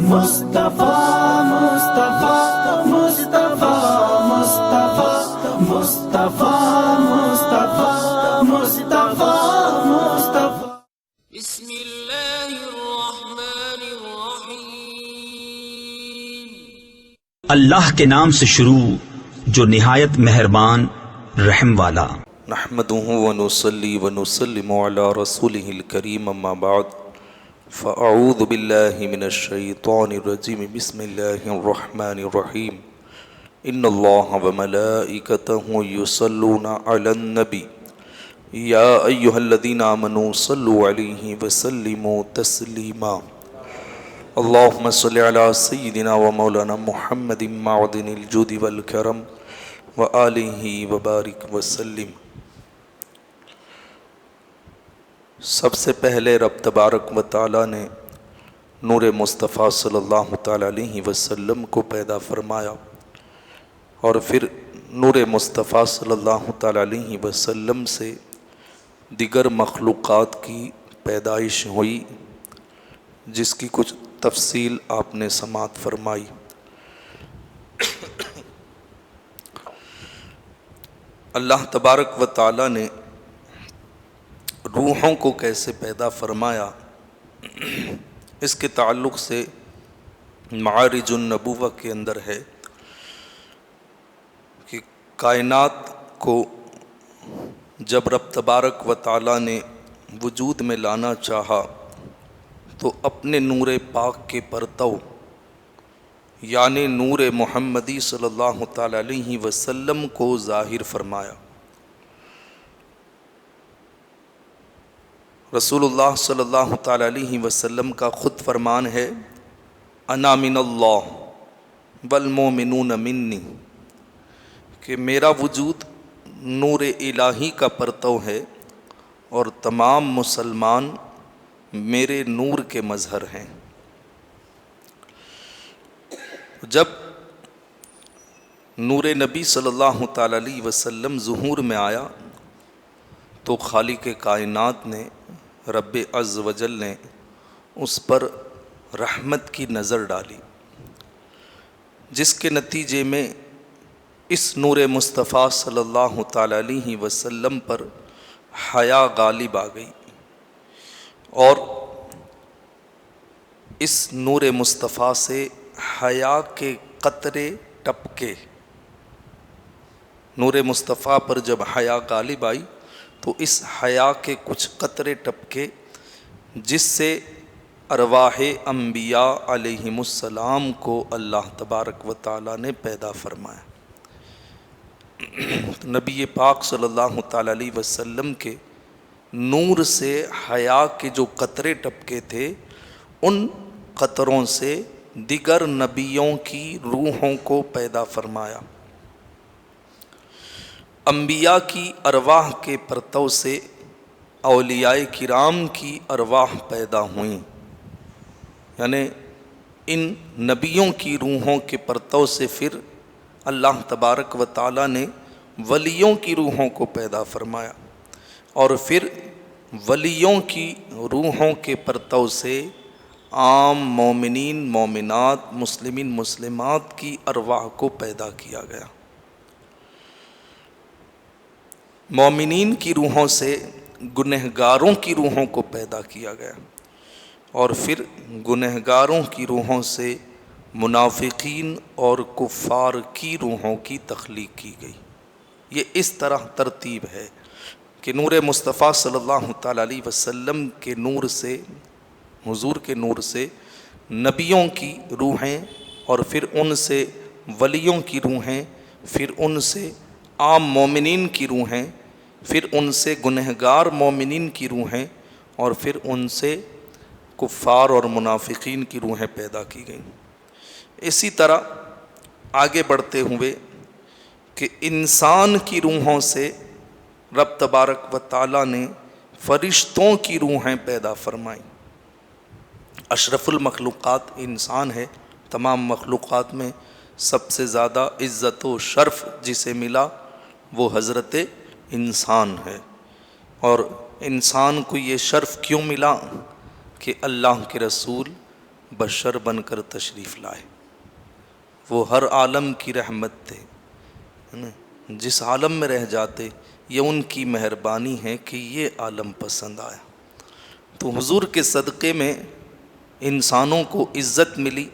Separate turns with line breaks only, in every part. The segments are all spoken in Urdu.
مصطفیٰ مصطفیٰ مصطفیٰ مصطفیٰ مصطفیٰ مصطفیٰ مصطفیٰ مصطفیٰ
بسم اللہ الرحمن الرحیم۔
اللہ کے نام سے شروع جو نہایت مہربان رحم والا۔
نحمده ونصلي ونسلم على رسوله الكريم اما بعد فاعوذ بالله من الشيطان الرجيم بسم الله الرحمن الرحيم ان الله وملائكته يصلون على النبي يا ايها الذين امنوا صلوا عليه وسلموا تسليما اللهم صل على سيدنا ومولانا محمد معدن الجود والكرم وآلہ وبارک وسلم۔ سب سے پہلے رب تبارک و تعالیٰ نے نور مصطفیٰ صلی اللہ تعالیٰ علیہ وسلم کو پیدا فرمایا، اور پھر نور مصطفیٰ صلی اللہ تعالیٰ علیہ وسلم سے دیگر مخلوقات کی پیدائش ہوئی، جس کی کچھ تفصیل آپ نے سماعت فرمائی۔ اللہ تبارک و تعالیٰ نے روحوں کو کیسے پیدا فرمایا، اس کے تعلق سے معارج النبوہ کے اندر ہے کہ کائنات کو جب رب تبارک و تعالیٰ نے وجود میں لانا چاہا تو اپنے نور پاک کے پرتو یعنی نور محمدی صلی اللہ تعالیٰ علیہ وسلم کو ظاہر فرمایا۔ رسول اللہ صلی اللہ تعالیٰ علیہ وسلم کا خود فرمان ہے انا من اللہ والمومنون منی، کہ میرا وجود نور الہی کا پرتو ہے اور تمام مسلمان میرے نور کے مظہر ہیں۔ جب نور نبی صلی اللہ تعالیٰ علیہ وسلم ظہور میں آیا تو خالق کائنات نے، رب عز و جل نے اس پر رحمت کی نظر ڈالی، جس کے نتیجے میں اس نور مصطفیٰ صلی اللہ تعالیٰ علیہ وسلم پر حیا غالب آ گئی، اور اس نور مصطفیٰ سے حیا کے قطرے ٹپکے۔ نور مصطفیٰ پر جب حیا غالب آئی تو اس حیا کے کچھ قطرے ٹپکے، جس سے ارواح انبیاء علیہم السلام کو اللہ تبارک و تعالیٰ نے پیدا فرمایا۔ نبی پاک صلی اللہ تعالیٰ علیہ وسلم کے نور سے حیا کے جو قطرے ٹپکے تھے، ان قطروں سے دیگر نبیوں کی روحوں کو پیدا فرمایا۔ انبیاء کی ارواح کے پرتو سے اولیاء کرام کی ارواح پیدا ہوئیں، یعنی ان نبیوں کی روحوں کے پرتو سے پھر اللہ تبارک و تعالیٰ نے ولیوں کی روحوں کو پیدا فرمایا، اور پھر ولیوں کی روحوں کے پرتو سے عام مومنین مومنات مسلمین مسلمات کی ارواح کو پیدا کیا گیا۔ مومنین کی روحوں سے گنہگاروں کی روحوں کو پیدا کیا گیا، اور پھر گنہگاروں کی روحوں سے منافقین اور کفار کی روحوں کی تخلیق کی گئی۔ یہ اس طرح ترتیب ہے کہ نور مصطفیٰ صلی اللہ تعالیٰ علیہ وسلم کے نور سے، حضور کے نور سے نبیوں کی روحیں، اور پھر ان سے ولیوں کی روحیں، پھر ان سے عام مومنین کی روحیں، پھر ان سے گنہگار مومنین کی روحیں، اور پھر ان سے کفار اور منافقین کی روحیں پیدا کی گئیں۔ اسی طرح آگے بڑھتے ہوئے کہ انسان کی روحوں سے رب تبارک و تعالیٰ نے فرشتوں کی روحیں پیدا فرمائیں۔ اشرف المخلوقات انسان ہے، تمام مخلوقات میں سب سے زیادہ عزت و شرف جسے ملا وہ حضرت انسان ہے، اور انسان کو یہ شرف کیوں ملا کہ اللہ کے رسول بشر بن کر تشریف لائے۔ وہ ہر عالم کی رحمت تھے، جس عالم میں رہ جاتے یہ ان کی مہربانی ہے کہ یہ عالم پسند آیا۔ تو حضور کے صدقے میں انسانوں کو عزت ملی،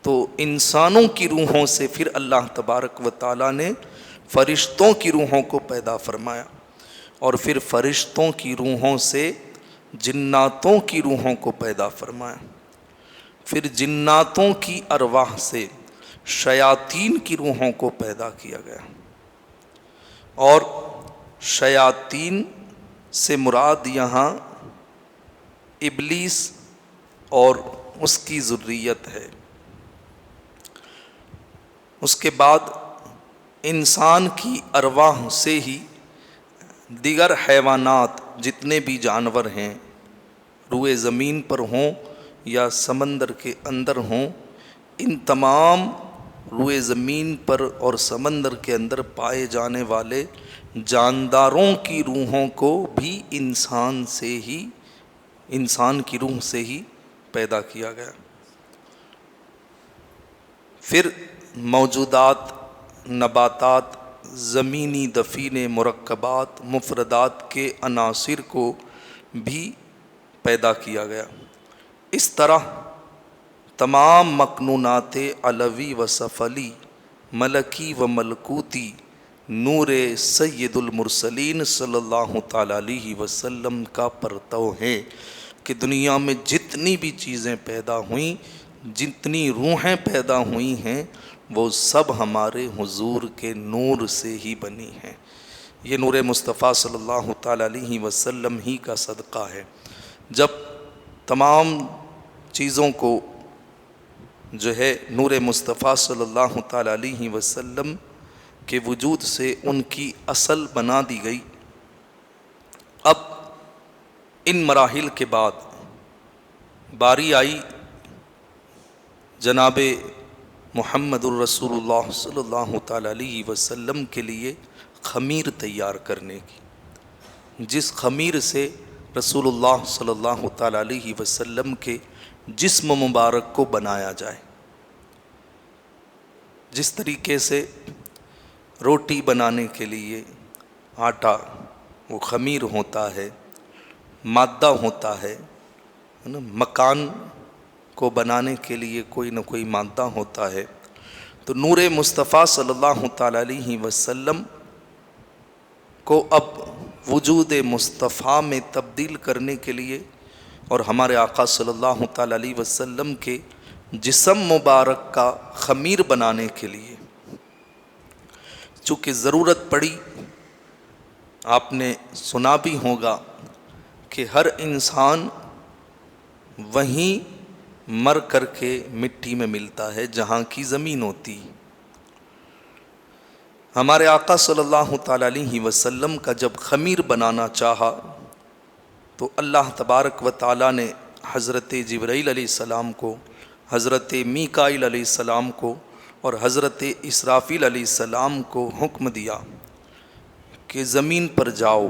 تو انسانوں کی روحوں سے پھر اللہ تبارک و تعالیٰ نے فرشتوں کی روحوں کو پیدا فرمایا، اور پھر فرشتوں کی روحوں سے جناتوں کی روحوں کو پیدا فرمایا، پھر جناتوں کی ارواح سے شیاطین کی روحوں کو پیدا کیا گیا، اور شیاطین سے مراد یہاں ابلیس اور اس کی ذریت ہے۔ اس کے بعد انسان کی ارواح سے ہی دیگر حیوانات جتنے بھی جانور ہیں، روئے زمین پر ہوں یا سمندر کے اندر ہوں، ان تمام روئے زمین پر اور سمندر کے اندر پائے جانے والے جانداروں کی روحوں کو بھی انسان کی روح سے ہی پیدا کیا گیا۔ پھر موجودات، نباتات، زمینی دفین مرکبات، مفردات کے عناصر کو بھی پیدا کیا گیا۔ اس طرح تمام مکنونات علوی و سفلی، ملکی و ملکوتی نور سید المرسلین صلی اللہ تعالیٰ علیہ وسلم کا پرتو ہے کہ دنیا میں جتنی بھی چیزیں پیدا ہوئیں، جتنی روحیں پیدا ہوئی ہیں، وہ سب ہمارے حضور کے نور سے ہی بنی ہیں۔ یہ نور مصطفیٰ صلی اللہ تعالیٰ علیہ وسلم ہی کا صدقہ ہے۔ جب تمام چیزوں کو جو ہے نور مصطفیٰ صلی اللہ تعالیٰ علیہ وسلم کے وجود سے ان کی اصل بنا دی گئی، اب ان مراحل کے بعد باری آئی جناب محمد الرسول اللہ صلی اللہ تعالیٰ علیہ وسلم کے لیے خمیر تیار کرنے کی، جس خمیر سے رسول اللہ صلی اللہ تعالیٰ علیہ وسلم کے جسم مبارک کو بنایا جائے۔ جس طریقے سے روٹی بنانے کے لیے آٹا وہ خمیر ہوتا ہے، مادہ ہوتا ہے، مکان کو بنانے کے لیے کوئی نہ کوئی مادہ ہوتا ہے، تو نور مصطفیٰ صلی اللہ تعالیٰ علیہ وسلم کو اب وجود مصطفیٰ میں تبدیل کرنے کے لیے اور ہمارے آقا صلی اللہ تعالیٰ علیہ وسلم کے جسم مبارک کا خمیر بنانے کے لیے چونکہ ضرورت پڑی، آپ نے سنا بھی ہوگا کہ ہر انسان وہیں مر کر کے مٹی میں ملتا ہے جہاں کی زمین ہوتی۔ ہمارے آقا صلی اللہ تعالیٰ علیہ وسلم کا جب خمیر بنانا چاہا تو اللہ تبارک و تعالیٰ نے حضرت جبرائیل علیہ السلام کو، حضرت میکائیل علیہ السلام کو اور حضرت اسرافیل علیہ السلام کو حکم دیا کہ زمین پر جاؤ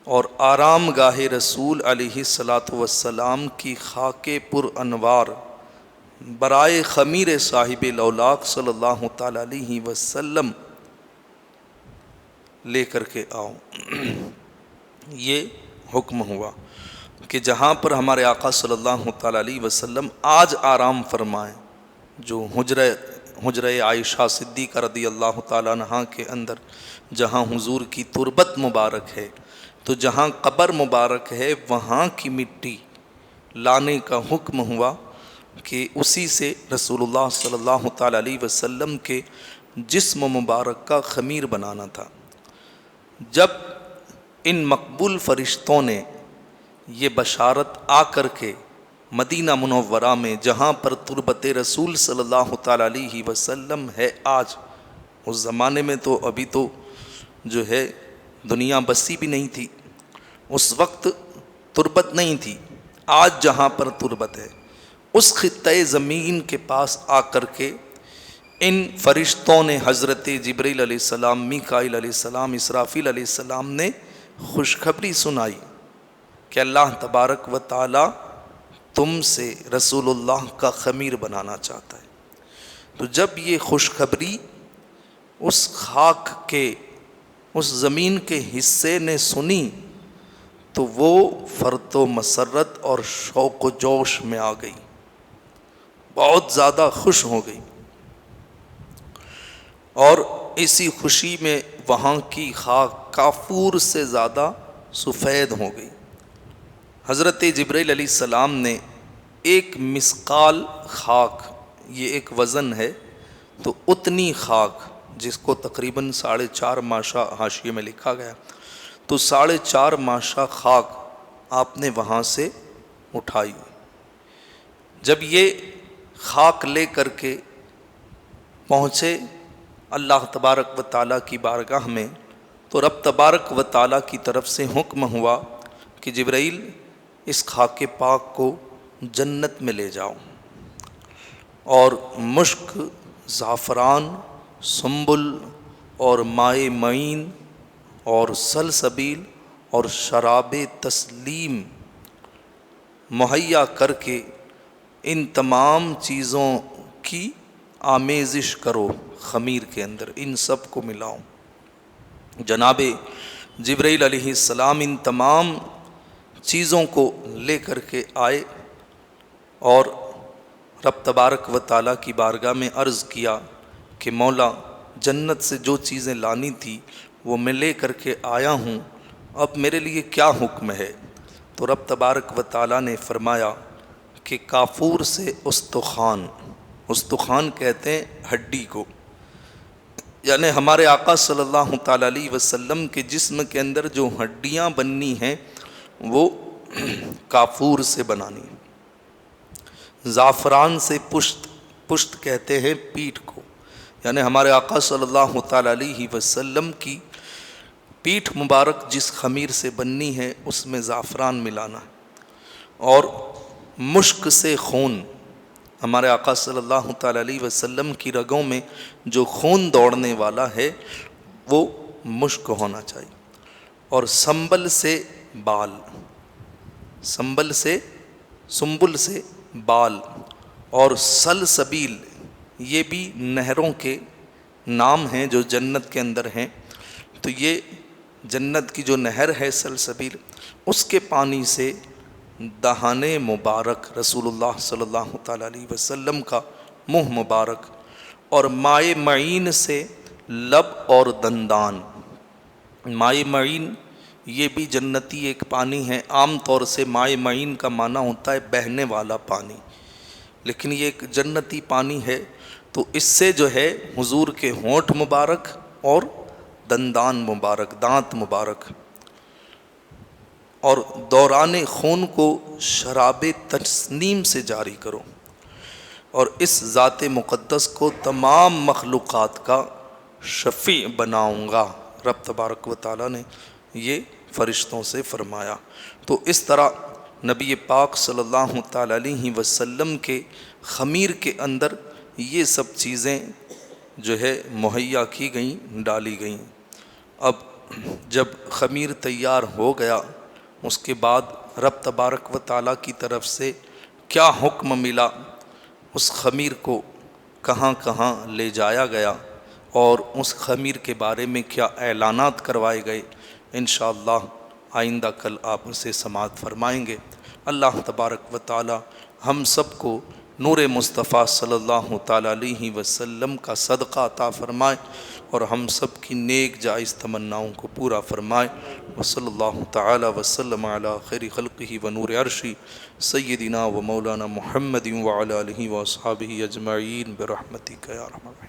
اور آرام گاہ رسول علیہ الصلاۃ والسلام کی خاک پر انوار برائے خمیر صاحب لولاق صلی اللہ تعالیٰ علیہ وسلم لے کر کے آؤ۔ یہ حکم ہوا کہ جہاں پر ہمارے آقا صلی اللہ تعالیٰ علیہ وسلم آج آرام فرمائیں، جو حجرہ عائشہ صدیقہ رضی اللہ تعالیٰ عنہا کے اندر جہاں حضور کی تربت مبارک ہے، تو جہاں قبر مبارک ہے وہاں کی مٹی لانے کا حکم ہوا کہ اسی سے رسول اللہ صلی اللہ تعالیٰ علیہ وسلم کے جسم مبارک کا خمیر بنانا تھا۔ جب ان مقبول فرشتوں نے یہ بشارت آ کر کے مدینہ منورہ میں جہاں پر تربت رسول صلی اللہ تعالیٰ علیہ وسلم ہے آج، اس زمانے میں تو ابھی تو جو ہے دنیا بسی بھی نہیں تھی، اس وقت تربت نہیں تھی، آج جہاں پر تربت ہے اس خطۂ زمین کے پاس آ کر کے ان فرشتوں نے حضرت جبرائیل علیہ السلام، میکائیل علیہ السلام، اسرافیل علیہ السلام نے خوشخبری سنائی کہ اللہ تبارک و تعالیٰ تم سے رسول اللہ کا خمیر بنانا چاہتا ہے۔ تو جب یہ خوشخبری اس خاک کے، اس زمین کے حصے نے سنی تو وہ فرط و مسرت اور شوق و جوش میں آ گئی، بہت زیادہ خوش ہو گئی، اور اسی خوشی میں وہاں کی خاک کافور سے زیادہ سفید ہو گئی۔ حضرت جبرائیل علیہ السلام نے ایک مسقال خاک، یہ ایک وزن ہے، تو اتنی خاک جس کو تقریباً 4.5 ماشا حاشیے میں لکھا گیا، تو 4.5 ماشا خاک آپ نے وہاں سے اٹھائی۔ جب یہ خاک لے کر کے پہنچے اللہ تبارک و تعالیٰ کی بارگاہ میں، تو رب تبارک و تعالیٰ کی طرف سے حکم ہوا کہ جبرائیل اس خاک پاک کو جنت میں لے جاؤ، اور مشک، زعفران، سنبل اور مائے معین اور سلسبیل اور شراب تسلیم مہیا کر کے ان تمام چیزوں کی آمیزش کرو، خمیر کے اندر ان سب کو ملاؤ۔ جناب جبرائیل علیہ السلام ان تمام چیزوں کو لے کر کے آئے اور رب تبارک و تعالیٰ کی بارگاہ میں عرض کیا کہ مولا، جنت سے جو چیزیں لانی تھی وہ میں لے کر کے آیا ہوں، اب میرے لیے کیا حکم ہے؟ تو رب تبارک و تعالیٰ نے فرمایا کہ کافور سے استخوان، استخوان کہتے ہیں ہڈی کو، یعنی ہمارے آقا صلی اللہ تعالیٰ علیہ وسلم کے جسم کے اندر جو ہڈیاں بننی ہیں وہ کافور سے بنانی۔ زعفران سے پشت، پشت کہتے ہیں پیٹھ کو، یعنی ہمارے آقا صلی اللہ تعالیٰ علیہ وسلم کی پیٹھ مبارک جس خمیر سے بننی ہے اس میں زعفران ملانا ہے۔ اور مشک سے خون، ہمارے آقا صلی اللہ تعالیٰ علیہ وسلم کی رگوں میں جو خون دوڑنے والا ہے وہ مشک ہونا چاہیے۔ اور سنبل سے بال، سنبل سے، سنبل سے بال، اور سلسبیل، یہ بھی نہروں کے نام ہیں جو جنت کے اندر ہیں، تو یہ جنت کی جو نہر ہے سلسبیل، اس کے پانی سے دہان مبارک رسول اللہ صلی اللہ تعالیٰ علیہ وسلم کا منہ مبارک، اور مائے معین سے لب اور دندان۔ مائے معین یہ بھی جنتی ایک پانی ہے، عام طور سے مائے معین کا معنی ہوتا ہے بہنے والا پانی، لیکن یہ ایک جنتی پانی ہے، تو اس سے جو ہے حضور کے ہونٹ مبارک اور دندان مبارک، دانت مبارک، اور دوران خون کو شراب تسنیم سے جاری کرو، اور اس ذات مقدس کو تمام مخلوقات کا شفیع بناؤں گا، رب تبارک و تعالیٰ نے یہ فرشتوں سے فرمایا۔ تو اس طرح نبی پاک صلی اللہ تعالیٰ علیہ وسلم کے خمیر کے اندر یہ سب چیزیں جو ہے مہیا کی گئیں، ڈالی گئیں۔ اب جب خمیر تیار ہو گیا، اس کے بعد رب تبارک و تعالیٰ کی طرف سے کیا حکم ملا، اس خمیر کو کہاں کہاں لے جایا گیا اور اس خمیر کے بارے میں کیا اعلانات کروائے گئے، انشاءاللہ آئندہ کل آپ اسے سماعت فرمائیں گے۔ اللہ تبارک و تعالیٰ ہم سب کو نور مصطفیٰ صلی اللہ تعالیٰ علیہ وسلم کا صدقہ عطا فرمائے اور ہم سب کی نیک جائز تمناؤں کو پورا فرمائے۔ وصلی اللہ تعالیٰ وسلم علی خیر خلقہ ونور عرشی سیدنا و مولانا محمد وعلی آلہ واصحابہ اجمعین برحمتک یا ارحم الراحمین۔